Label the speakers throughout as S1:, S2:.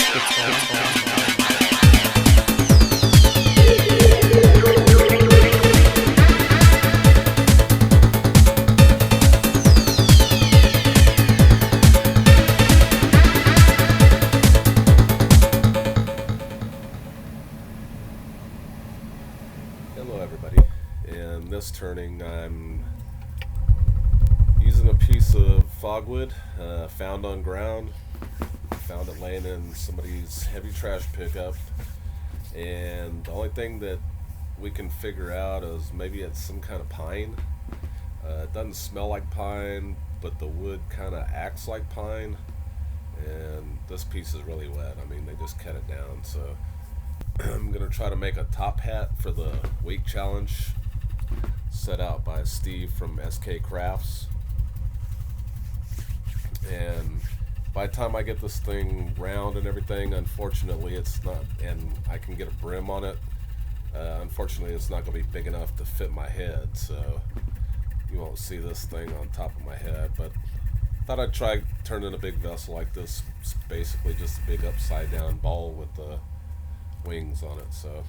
S1: Hello everybody. In this turning I'm using a piece of fogwood found on ground. Found it laying in somebody's heavy trash pickup, and the only thing that we can figure out is maybe it's some kind of pine. It doesn't smell like pine, but the wood kind of acts like pine, and this piece is really wet. I mean, they just cut it down, so I'm going to try to make a top hat for the week challenge set out by Steve from SK Crafts. And by the time I get this thing round and everything, unfortunately it's not, and I can get a brim on it, unfortunately it's not going to be big enough to fit my head, so you won't see this thing on top of my head. But thought I'd try turning a big vessel like this. It's basically just a big upside down bowl with the wings on it. So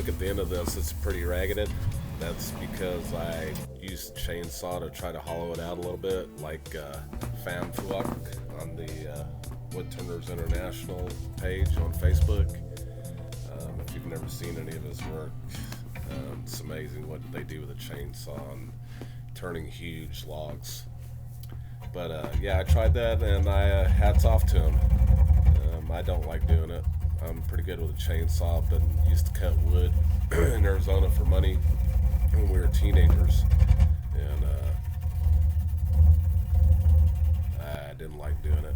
S1: at the end of this, it's pretty ragged. That's because I used chainsaw to try to hollow it out a little bit, like fan fluck on the Woodturners International page on Facebook. If you've never seen any of his work, it's amazing what they do with a chainsaw and turning huge logs. But yeah, I tried that, and I hats off to him. I don't like doing it. I'm pretty good with a chainsaw, but used to cut wood in Arizona for money when we were teenagers, and I didn't like doing it.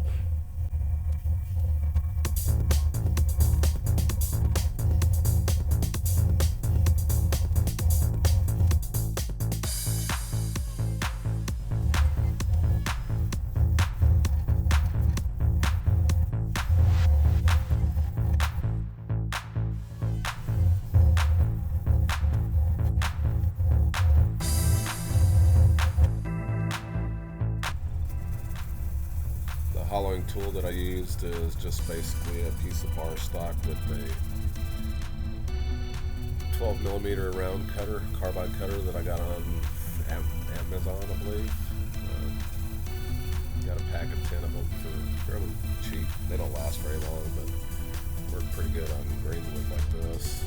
S1: The hollowing tool that I used is just basically a piece of bar stock with a 12 millimeter round cutter, carbide cutter that I got on Amazon, I believe. Got a pack of 10 of them for fairly cheap. They don't last very long, but work pretty good on green wood like this.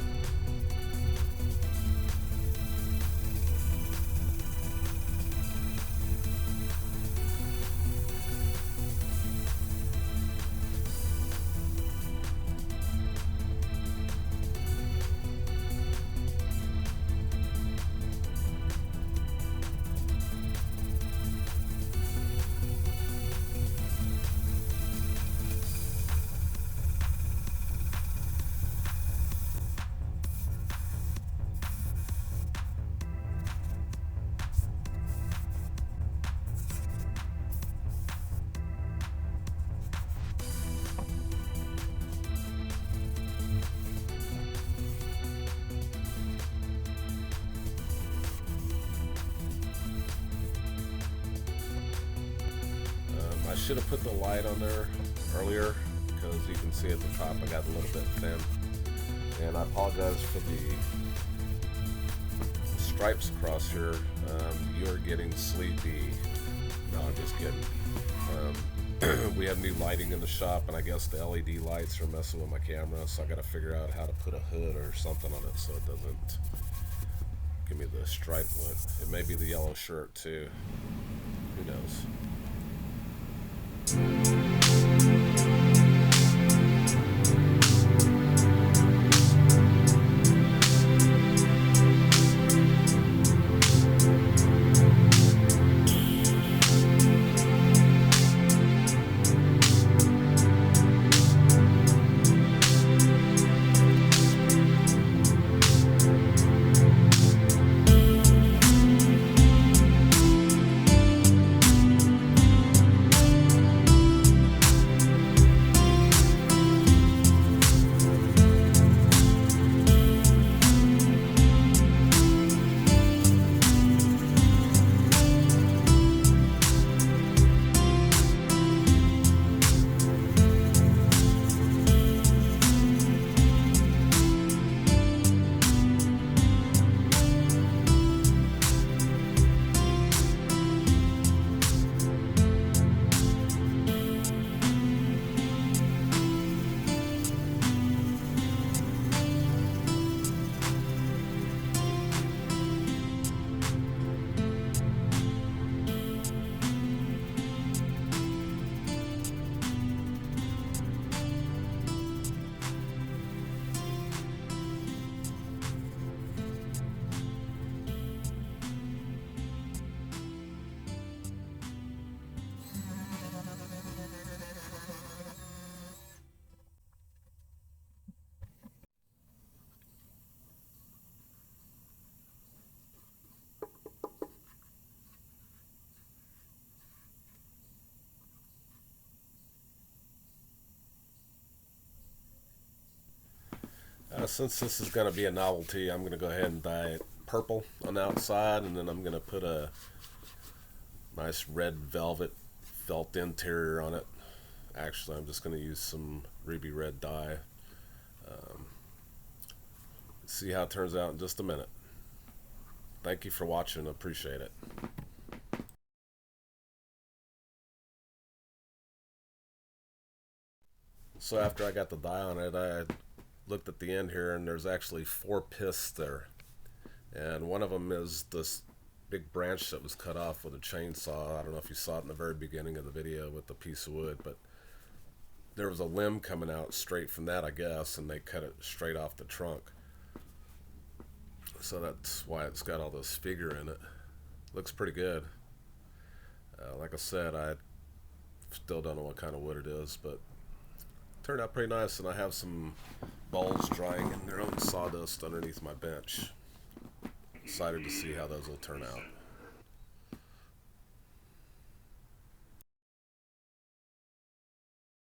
S1: I should have put the light on there earlier, because you can see at the top I got a little bit thin. And I apologize for the stripes across here. You're getting sleepy. No, I'm just kidding. We have new lighting in the shop, and I guess the LED lights are messing with my camera, so I got to figure out how to put a hood or something on it so it doesn't give me the stripe look. It may be the yellow shirt too. Who knows? Since this is going to be a novelty, I'm going to go ahead and dye it purple on the outside, and then I'm going to put a nice red velvet felt interior on it. Actually, I'm just going to use some ruby red dye. See how it turns out in just a minute. Thank you for watching. Appreciate it. So after I got the die on it, I looked at the end here, and there's actually 4 piths there. And one of them is this big branch that was cut off with a chainsaw. I don't know if you saw it in the very beginning of the video with the piece of wood, but there was a limb coming out straight from that, I guess, and they cut it straight off the trunk. So that's why it's got all this figure in it. Looks pretty good. Like I said, I still don't know what kind of wood it is, but it turned out pretty nice, and I have some balls drying in their own sawdust underneath my bench. Excited to see how those will turn out.